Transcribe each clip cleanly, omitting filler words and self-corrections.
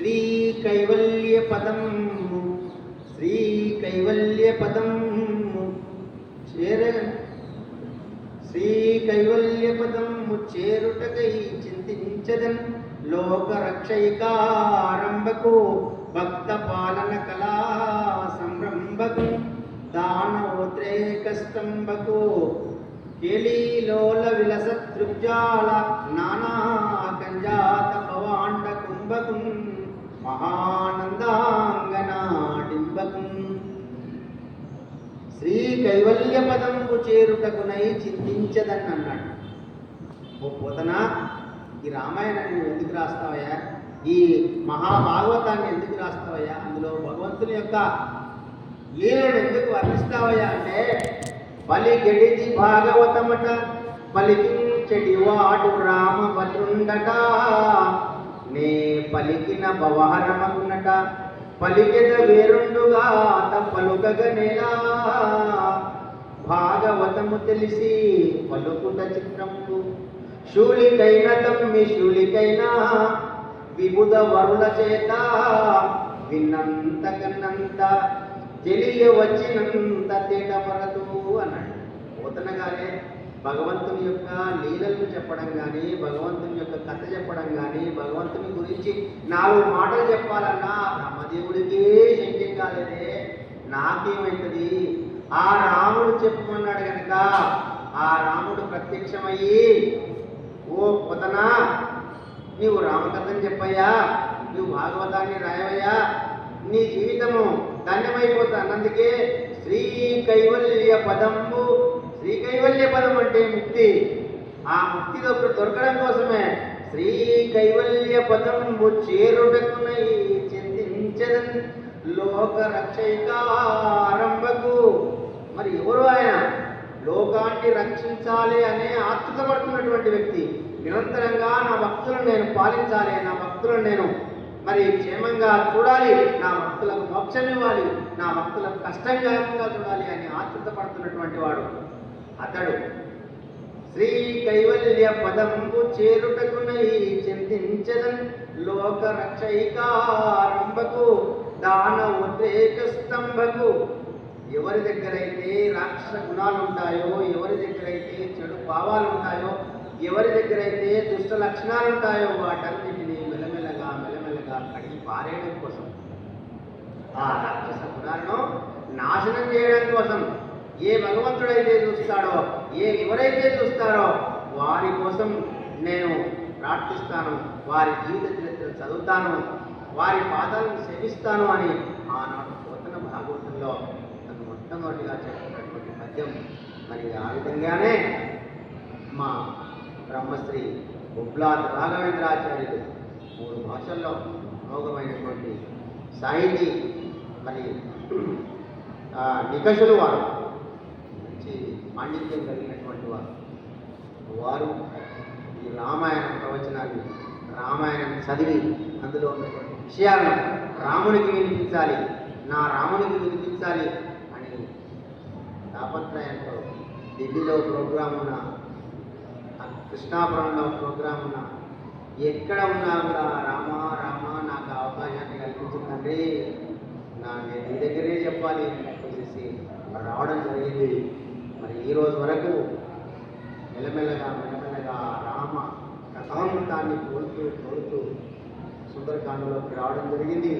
శ్రీ కైవల్య పదం శ్రీ కైవల్య పదం చేర శ్రీ కైవల్య పదం చేరుటకై చింతించదన్ లోకరక్షైకారంభకు భక్త పాలన కళా సంరంభకు దానోద్రేకస్తంభకు కేలీలోల విలసతృప్జాల నానా కంజాత భవాండ కుంభకు మహానందాంగనాడింబకు శ్రీ కైవల్య పదంబు చేరుటకునై చింతించదని అన్నాడు. ఓ పోతన, ఈ రామాయణాన్ని ఎందుకు రాస్తావయ్యా? ఈ మహాభాగవతాన్ని ఎందుకు రాస్తావయ్యా? అందులో భగవంతుని యొక్క లీలను ఎందుకు వర్ణిస్తావయ్యా అంటే, పలికెడిచి భాగవతమట పలికించెడి వాడు రామభద్రుండట, నే పలికిన భవహరమగునట పలికెద వేరుండుగా పలుకగనేలా, భాగవతము తెలిసి పలుకుట చిత్రము శూలికైన తమ్మి శూలికైనా విబుధ వరుల చేత విన్నంత కన్నంత తెలియవచ్చినంత తేటపరదు అన్నాడు. పోతనగానే భగవంతుని యొక్క లీలలను చెప్పడం కానీ, భగవంతుని యొక్క కథ చెప్పడం కానీ, భగవంతుని గురించి 4 మాటలు చెప్పాలన్నా బ్రహ్మదేవుడికే శక్యం కాలేదే, నాకేమవుతుంది? ఆ రాముడు చెప్పమన్నాడు కనుక ఆ రాముడు ప్రత్యక్షమయ్యి, ఓ పోతనా నీవు రామకథని చెప్పయ్యా, నువ్వు భాగవతాన్ని రాయవయ్యా, నీ జీవితము ధన్యమైపోతా అన్నందుకే శ్రీ కైవల్య పదంబు. శ్రీ కైవల్య పదం అంటే ముక్తి. ఆ ముక్తి దొరకడం కోసమే శ్రీ కైవల్య పదంబు చేరుటకునై చింతించదన్ లోకరక్షైకారంభకు. మరి ఎవరు ఆయన? లోకాన్ని రక్షించాలి అనే ఆతృతపడుతున్నటువంటి వ్యక్తి. నిరంతరంగా నా భక్తులను నేను పాలించాలి, నా భక్తులను నేను మరి క్షేమంగా చూడాలి, నా భక్తులకు మోక్షం ఇవ్వాలి, నా భక్తులకు కష్టంగా చూడాలి అని ఆతృతపడుతున్నటువంటి వాడు అతడు. శ్రీ కైవల్య పదంబు చేరుటకునై చింతించదన్ లోకరక్షైకారంభకు దానోద్రేక స్తంభకు. ఎవరి దగ్గరైతే రాక్షస గుణాలు ఉంటాయో, ఎవరి దగ్గరైతే చెడు భావాలు ఉంటాయో, ఎవరి దగ్గరైతే దుష్ట లక్షణాలు ఉంటాయో వాటన్నిటినీ మెల్లమెల్లగా కడిగి పారేయడం కోసం, ఆ రాక్షస గుణాలను నాశనం చేయడం కోసం ఏ భగవంతుడైతే చూస్తాడో, ఎవరైతే చూస్తారో వారి కోసం నేను ప్రార్థిస్తాను, వారి జీవిత చరిత్ర చదువుతాను, వారి పాదాలను సేవిస్తాను అని ఆనాడు పోతన భాగవతంలో తను మొట్టమొదటిగా చెప్పినటువంటి పద్యం. మరి ఆ విధంగానే మా బ్రహ్మశ్రీ బుబ్లాద్ రాఘవేంద్రాచార్యులు 3 భాషల్లో అమోఘమైనటువంటి సాహితీ మరి నికషులు వారు, మంచి పాండిత్యం కలిగినటువంటి వారు ఈ రామాయణ ప్రవచనాన్ని, రామాయణం చదివి అందులో ఉన్నటువంటి విషయాలను రామునికి వినిపించాలి, నా రామునికి వినిపించాలి అని తాపత్రయంతో ఢిల్లీలో ప్రోగ్రాం ఉన్న, కృష్ణాపురంలో ప్రోగ్రాం ఉన్న, ఎక్కడ ఉన్నా కూడా రామ నాకు అవకాశాన్ని కల్పించిందండి, నేను నీ దగ్గరే చెప్పాలి అని చెప్పేసి రావడం జరిగింది. మరి ఈరోజు వరకు మెల్లమెల్లగా రామ కథామృతాన్ని కోరుతూ సుందరకాండలోకి రావడం జరిగింది.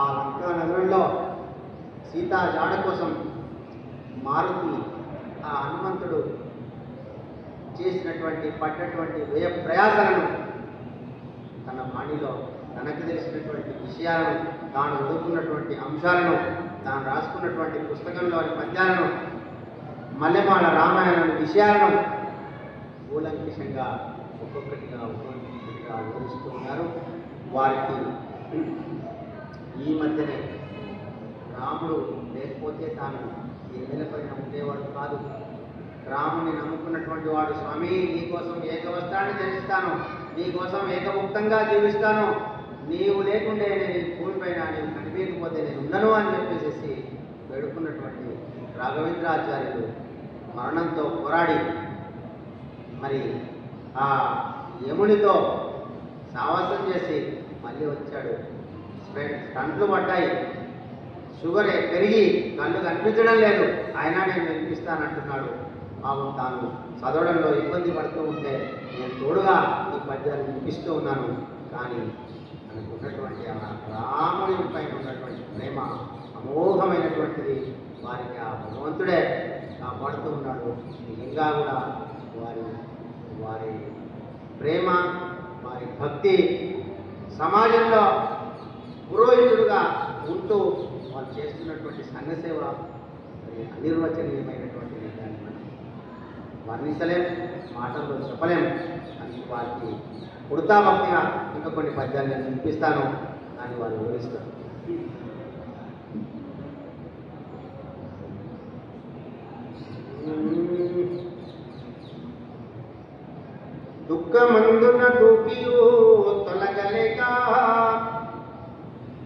ఆ లంకా నగరంలో సీతా జాడ కోసం మారుతి ఆ హనుమంతుడు పడ్డటువంటి వ్యయ ప్రయాసాలను తన వాణిలో తనకు తెలిసినటువంటి విషయాలను, తాను చదువుకున్నటువంటి అంశాలను, తాను రాసుకున్నటువంటి పుస్తకంలోని పద్యాలను, మల్లెమాల రామాయణం విషయాలను కూలంకిషంగా ఒక్కొక్కటిగా వివరిస్తూ ఉన్నారు. వారికి ఈ మధ్యనే రాముడు లేకపోతే తాను ఈ నేలపైన ఉండేవాడు కాదు, రాముని నమ్ముకున్నటువంటి వాడు, స్వామి నీకోసం ఏకవస్త్రాన్ని ధరిస్తాను, నీకోసం ఏకముక్తంగా జీవిస్తాను, నీవు లేకుండే నేను భూమిపైన నీవు కనిపించకపోతే నేను ఉండను అని చెప్పేసి వేడుకున్నటువంటి రాఘవేంద్రాచార్యులు మరణంతో పోరాడి మరి ఆ యమునితో సావాసం చేసి మళ్ళీ వచ్చాడు. స్టంట్లు పడ్డాయి, షుగర్ పెరిగి కళ్ళు కనిపించడం లేదు, అయినా నేను వినిపిస్తానంటున్నాడు. పాపం తాను చదవడంలో ఇబ్బంది పడుతూ ఉంటే నేను తోడుగా ఈ పద్యాలు వినిపిస్తూ ఉన్నాను. కానీ మనకు ఉన్నటువంటి ఆ రాముడి పైన ఉన్నటువంటి ప్రేమ అమోఘమైనటువంటిది. వారికి ఆ భగవంతుడే కాపాడుతూ ఉన్నాడు. ఇంకా కూడా వారి వారి ప్రేమ, వారి భక్తి సమాజంలో పురోహితుడుగా ఉంటూ వాళ్ళు చేస్తున్నటువంటి సంఘసేవ అనిర్వచనీయమైనటువంటిది. దాన్ని మనం వర్ణించలేం, మాటల్లో చెప్పలేం. అని వారికి ఉడతా భక్తిగా ఇంకా కొన్ని పద్యాలు నేను వినిపిస్తాను అని వారు వివరిస్తారు. దుఃఖమందున దూకియో తొలగలేక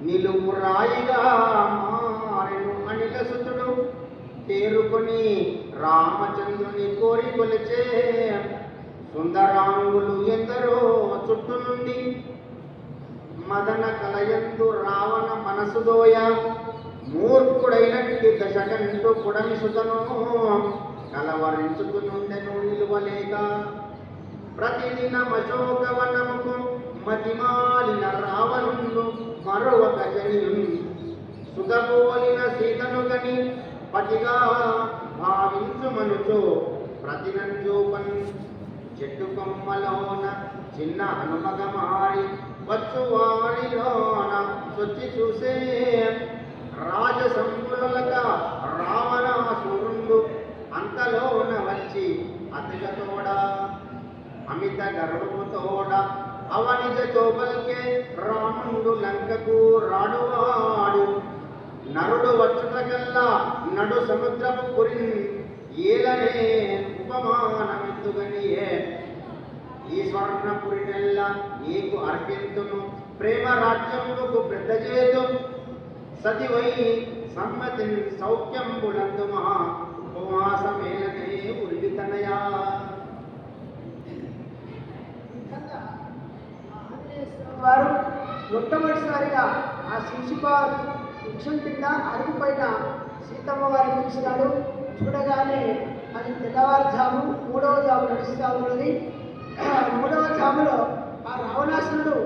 నిలువు రాయిగా మారెను అనిల సుతుడు తేరుకొని రామచంద్రుని కోరి కొలిచే సుందరాంగులు ఎందరో చుట్టు నుండి మదన కలయందు రావణ మనసుదోయ మూర్ఖుడైనట్టి దశగంటు పుడమి సుతను కలవరించుకునుండెను నిలువలేక ప్రతిదిన అశోకవనముకు మతిమాలిన రావణుడు మరొక జనియును సుగబోలిన సీతను గని పతిగా భావించుమనుచో ప్రతినంజోపన్ చెట్టు కొమ్మలోన చిన్న హనుమగ మారి వచ్చువారిలోన చొచ్చి చూసే రాజసంపులక రావణాసురుండు అంతలోన వచ్చి అతిగతోడ అమిత గర్వముతోడ అవనిజతో పలికే రాముండు లంకకు రాడువాడు నరుడు వచ్చుటకల్లా నడు సముద్రపు పురి ఏలనే ఉపమానమిద్దుగనియే ఈ స్వర్ణపురినెల్ల నీకు అర్పింతును ప్రేమ రాజ్యముకు పెద్ద చేతు సతివై సమ్మతి సౌఖ్యంబులందు మహా ఉపవాసమేలనే ఉరితనయా. వారు మొట్టమొదటిసారిగా ఆ శిశుపాలు వృక్షం కింద అరుగు పైన సీతమ్మ వారిని చూసినాడు. చూడగానే అది తెల్లవారుజాము 3వ జాము నడుస్తూ ఉన్నది. 3వ జాములో ఆ రావణాసురుడు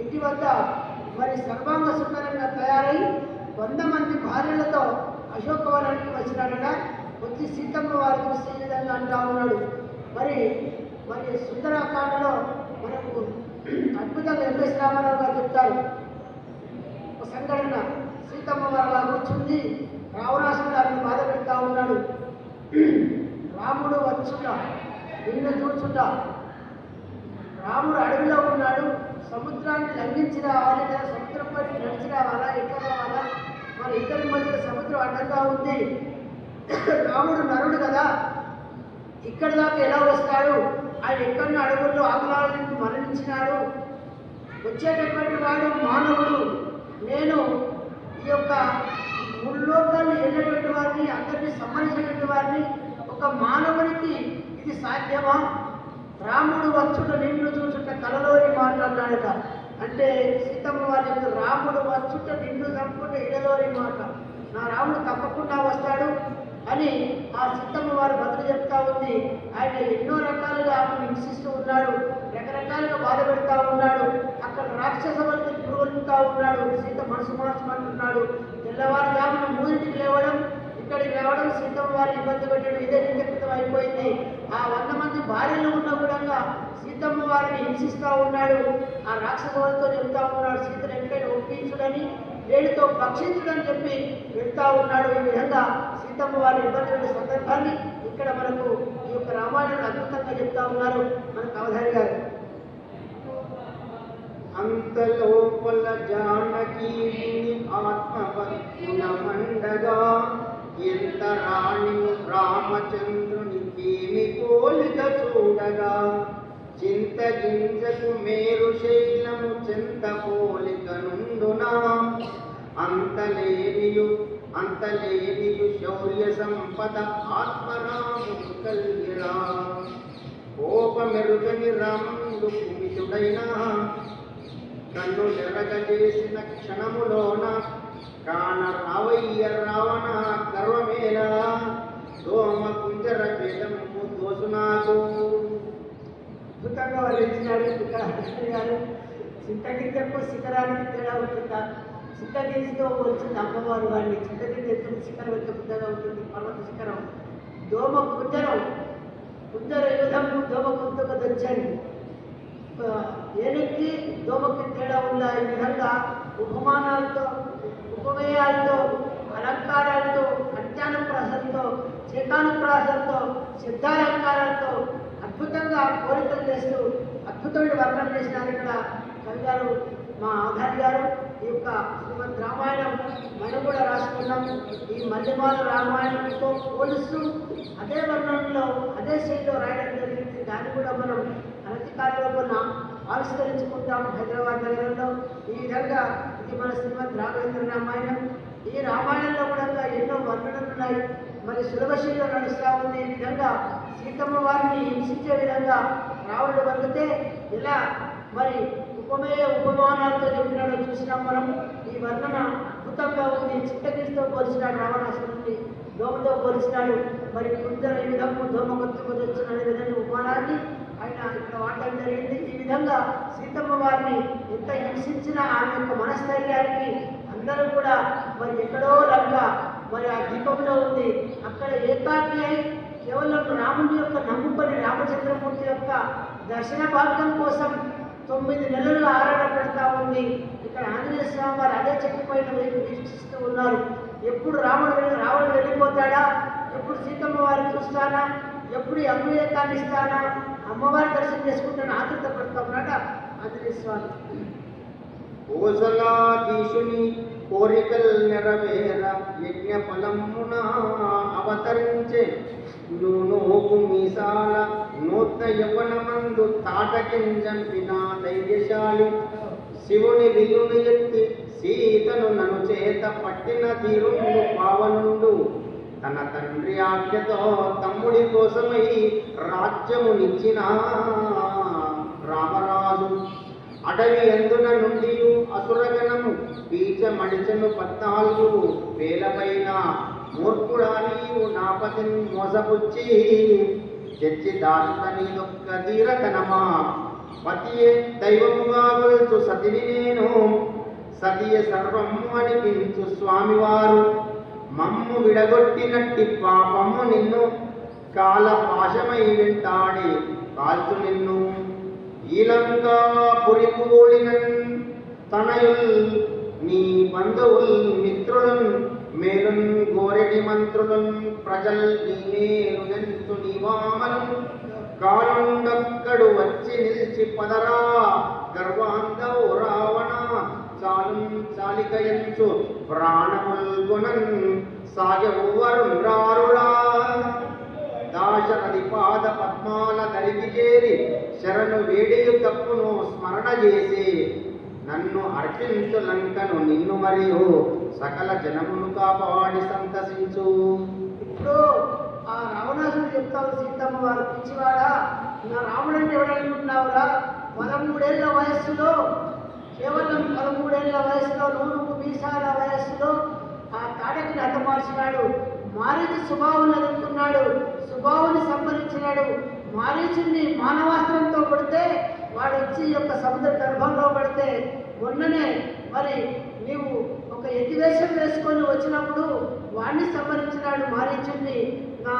ఇంటి వద్ద మరి సర్వాంగ సుందరంగా తయారై 100 మంది భార్యలతో అశోకవనానికి వచ్చినాడట. వచ్చి సీతమ్మ వారి చూసి ఈ విధంగా అంటా ఉన్నాడు. మరి సుందరకాండలో మనకు అద్భుతంగా ఎంఎస్ రామారావు గారు చెప్తారు. ఒక సంఘటన, సీతమ్మ వారు అలా కూర్చుంది, రావణాసురుడు గారిని బాధ పెడతా ఉన్నాడు. రాముడు వచ్చుట నిన్ను చూచుట, రాముడు అడవిలో ఉన్నాడు, సముద్రాన్ని లంఘించి రావాలి లేదా సముద్రంపై నడిచి రావాలా, ఎట్లా రావాలా, మన ఇద్దరి మధ్య సముద్రం అడ్డంగా ఉంది. రాముడు నరుడు కదా, ఇక్కడి దాకా ఎలా వస్తాడు, ఆయన ఎక్కడిని అడవుల్లో ఆకులాలను మరణించినాడు, వచ్చేటటువంటి వాడు మానవుడు, నేను ఈ యొక్క ముల్లోకాన్ని వెళ్ళేటువంటి వారిని, అందరినీ సంబంధించినటువంటి వారిని, ఒక మానవునికి ఇది సాధ్యమా? రాముడు వచ్చుట నిన్ను చూచుట కలలోని మాట్లాడినాడట. అంటే సీతమ్మ వారి రాముడు వచ్చుట నిన్ను చంపుట ఇడలోని మాట, నా రాముడు తప్పకుండా వస్తాడు అని ఆ సీతమ్మ వారు బదులు చెప్తా ఉంది. ఆయన ఎన్నో రకాలుగా ఆమెను హింసిస్తూ ఉన్నాడు, రకరకాలుగా బాధ పెడతా ఉన్నాడు, అక్కడ రాక్షస వరకు పురుగులుతా ఉన్నాడు. సీత మనసు మార్చుకుంటున్నాడు. తెల్లవారుజామున 3ంటికి లేవడం, ఇక్కడికి రావడం, సీతమ్మ వారిని ఇబ్బంది పెట్టడం, ఇదే నిత్యకృతం అయిపోయింది. ఆ 100 మంది భార్యలు ఉన్న కూడా సీతమ్మ వారిని హింసిస్తూ ఉన్నాడు. ఆ రాక్షస వారితో చెప్తా ఉన్నాడు, సీతను ఎక్కడైనా ఒప్పించుడని, వేడితో భక్షించుడని చెప్పి వెళ్తా ఉన్నాడు. ఈ విధంగా సీతమ్మ వారిని ఇబ్బంది పెట్టే సందర్భాన్ని ఇక్కడ మనకు ఈ యొక్క రామాయణం అద్భుతంగా చెప్తా ఉన్నారు మనకు అవధాని గారు. అంతలోపల జానకి ఆత్మభక్తుల మండగా ఎంత రాణి రామచంద్రునికేమి పోలిక చూడగా చింత గింజకు మేరు శైలము చెంత పోలిక నుండునా అంతలేనియు శౌర్య సంపద ఆత్మరాముడు కలిగిరా కోపమెరుగని రాముడు కుమితుడైనా కన్ను నెర్రగ చేసిన క్షణములోన కాన రావయ్య రావణ గర్వమేలా సోమ కుంజర భేదము దోసు నాకు. అద్భుతంగా వర్ణించినాడు ఇక్కడ గారు. చింతగింజకు శిఖరానికి తేడా ఉంటుందా? చింతగింజతో వచ్చింది అమ్మవారు వారిని. చింతగింజ ఎత్తున శిఖరం ఎంత పెద్దగా ఉంటుంది, పర్వత శిఖరం. దోమ కుంజరం, కుంజర యుధము దోమ కుంజకు తెచ్చండి. ఏనికి దోమకి తేడా ఉందా? ఈ విధంగా ఉపమానాలతో, ఉపమేయాలతో, అలంకారాలతో, అత్యానుప్రాసంతో, చేకానుప్రాసంతో, సిద్ధాలంకారాలతో అద్భుతంగా కోరికలు చేస్తూ అద్భుతమైన వర్ణన చేసినారు ఇక్కడ కవి గారు, మా ఆధార్ గారు. ఈ యొక్క శ్రీమద్ రామాయణం మనం కూడా రాసుకున్నాం. ఈ మల్లెమాల రామాయణంతో పోలుస్తూ అదే వర్ణంలో అదే శైలిలో రాయడం జరిగింది. దాన్ని కూడా మనం అనతికాలంలో ఆవిష్కరించుకుంటాము హైదరాబాద్ నగరంలో. ఈ విధంగా ఇది మన శ్రీమద్ రాఘవేంద్ర రామాయణం. ఈ రామాయణంలో కూడా ఎన్నో వర్ణనలు ఉన్నాయి. మరి సులభశీలో నడుస్తూ ఉంది. ఈ విధంగా సీతమ్మ వారిని హింసించే విధంగా రావణుడు వంగితే ఇలా మరి ఉపమానాలతో చెప్పినాడో చూసినాం మనం. ఈ వర్ణన అద్భుతంగా ఉంది. చిత్తగిరితో పోల్చినాడు రావణాసురుడిని, దోమతో పోల్చినాడు. మరి కుంజర ఈ విధంగా దోమ కొత్తకు తెచ్చిన విధంగా ఉపమానాన్ని ఆయన ఇక్కడ వాడటం జరిగింది. ఈ విధంగా సీతమ్మ వారిని ఎంత హింసించినా ఆమె యొక్క మనస్థైర్యానికి అందరూ కూడా మరి ఎక్కడో లంక మరి ఆ దీపంలో ఉంది. అక్కడ ఏకాకి అయి కేవలం రాముడి యొక్క నమ్ముకొని రామచంద్రమూర్తి యొక్క దర్శన భాగ్యం కోసం 9 నెలలు ఆరాట పెడతా ఉంది. ఇక్కడ ఆంజనేయ స్వామి వారు అదే చెట్టుపైన వీక్షిస్తూ ఉన్నారు. ఎప్పుడు రావణుడు వెళ్ళిపోతాడా, ఎప్పుడు సీతమ్మ వారిని చూస్తానా, ఎప్పుడు ఈ అమృతాన్ని ఇస్తానా, అమ్మవారి దర్శనం చేసుకుంటాను ఆతృత పడతా ఉన్నాడ ఆంజనేయ స్వామి. కోసలాధీశుని కోరికల్ నెరవేర యజ్ఞ ఫలమున అవతరించే నూనూపు మీసాల నూత్న యవనమందు తాటకింజంపిన ధైర్యశాలి శివుని విల్లుని ఎత్తి సీతను నను చేత పట్టిన తీరుండు పావనుండు తన తండ్రి ఆజ్ఞతో తమ్ముడి కోసమై రాజ్యమునిచ్చిన రామరాజు అడవి ఎందున నుండి అసురగణము పీచ మడిచెను 14 వేలపైన మూర్ఖుడా నీవు నాపతిని మోసపుచ్చి తెచ్చి దాటుత నీదొక్క ధీరతనమా పతియే దైవముగా కొలుచు సతిని నేను సతియ సర్వము అనిపించు స్వామివారు మమ్ము విడగొట్టినట్టి పాపము నిన్ను కాల పాశమై వెంటాడి కాల్చు నిన్ను ఈలంకా పురికూలినన్ తనయుల్ నీ బంధువుల్ మిత్రులన్ మేలున్ గోరెటి మంత్రులన్ ప్రజల్ నీ మేలు నెంతు నీవామలం కాలుండక్కడు వచ్చి నిలిచి పదరా గర్వాంధవు రావణ చాలికయంచు ప్రాణముల్గునన్ సాగెవ్వరుండ్రారురా దాశరథి పాద పద్మాల దరికి చేరి శరణు వేడియు తప్పును స్మరణ చేసి నన్ను అర్పించు లంకను నిన్ను మరియు సకల జనమును కాపాడి సంతసించు. ఇప్పుడు ఆ రావణాసుడు చెప్తావు సీతమ్మ వారు, పిచ్చివాడా నా రాముడంటే ఎవడనుకుంటున్నావురా? 13 ఏళ్ల వయస్సులో, కేవలం 13 ఏళ్ల వయస్సులో, 100 మీసాల వయస్సులో ఆ తాటకిని హతమార్చినాడు. మారీచి స్వభావం అనుకున్నాడు, స్వభావాన్ని సంహరించినాడు. మారీచుని మానవాస్త్రంతో పడితే వాడు వచ్చి యొక్క సముద్ర గర్భంలో పడితే మొన్ననే మరి నీవు ఒక ఎత్తివేషం వేసుకొని వచ్చినప్పుడు వాడిని సంహరించినాడు మారీచుని. నా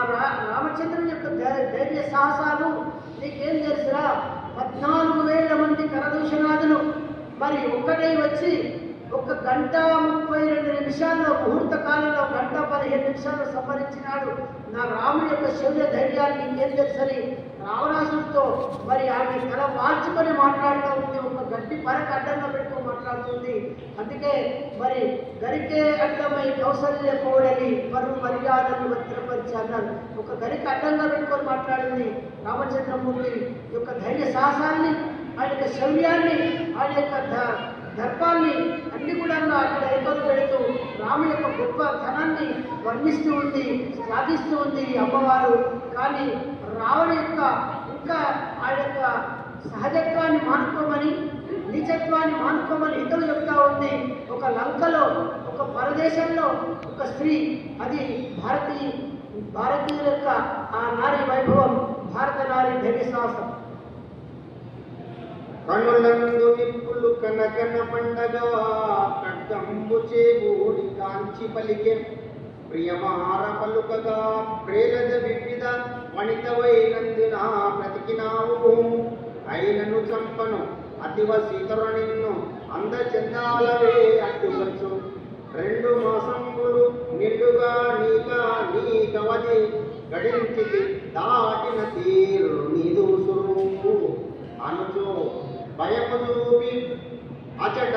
రామచంద్రుని యొక్క ధైర్య సాహసాలు నీకేం తెలుసురా? 14,000 మంది కరదూషణాదులు మరి ఒక్కటే వచ్చి 1 గంట 32 నిమిషాల్లో, ముహూర్త కాలంలో 1 గంట 15 నిమిషాల్లో సంహరించినాడు. నా రాముడి యొక్క శౌర్య ధైర్యాన్ని ఇంకేం తెలుసని రావణాసుడితో మరి ఆమె తల మార్చుకొని మాట్లాడుతూ ఉంది. ఒక గడ్డి పరక అడ్డంగా పెట్టుకొని మాట్లాడుతుంది. అందుకే మరి గరికే అడ్డమై కౌసల్య కోడలి పరువు మర్యాదలు భద్రపరిచి అన్నారు. ఒక గరిక అడ్డంగా పెట్టుకొని మాట్లాడింది. రామచంద్రమూర్తి యొక్క ధైర్య సాహసాన్ని, ఆయన యొక్క శౌర్యాన్ని, ఆయన యొక్క దర్పాన్ని అన్ని కూడా అక్కడ ఏర్పాటు పెడుతూ రాముడి యొక్క గొప్ప ధనాన్ని వర్ణిస్తూ ఉంది, శ్లాఘిస్తూ ఉంది అమ్మవారు. కానీ రావణ యొక్క ఇంకా ఆయన యొక్క సహజత్వాన్ని మానుకోమని నీ నీచత్వాన్ని మానుకోమని హితవు చెప్తా ఉంది. ఒక లంకలో, ఒక పరదేశంలో ఒక స్త్రీ, అది భారతీయుల యొక్క ఆ నారీ వైభవం, భారత నారీ ధైర్యసాహసం. కనులందు నిప్పులు కనకన పండగా ఖడ్గంబు చేబూడి కాంచి పలికె ప్రియమార పలుకగా ప్రేలద వివిధ వనితవైనందున బ్రతికినావు. అయినను చంపను అతివ సీతరు నిన్ను అందచందాలవే అడ్డువచ్చు. 2 మాసంబులు నిండుగా నీకవది గడించితి దాటిన తీరు నీదు సురువు అనుచో భయము చూపి అచట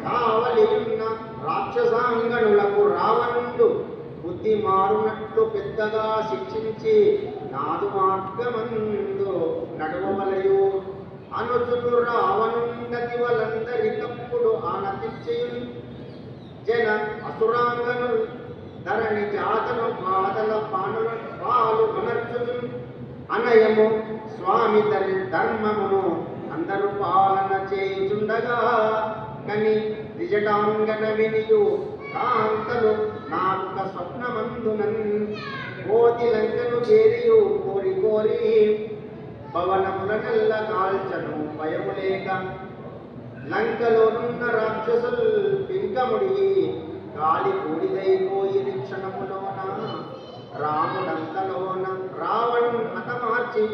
కావలియున్న రాక్షసాంగణులకు రావణుడు బుద్ధి మారునట్లు పెద్దగా శిక్షించి నాదు మార్గమందు నడవవలయు అనుచును రావణుండతి వలందరికప్పుడు ఆనతిచ్చయుని జన అసురాంగను ధరణి జాతను బాధల పాలు అనర్చును అనయము స్వామి ధర్మమును అందరూ పాలన చేయుచుండగా కని నిజటాంగన వినియు కాంతలు నాలుక స్వప్నమందునన్ కోతి లంకను చేరియు కోరి కోరి భవనముల నెల్ల కాల్చను భయము లేక లంకలోనున్న రాక్షసుల్ పింకముడి గాలి బూడిదైపోయి క్షణములోన రాముడంతలోన రావణ్ హతమార్చి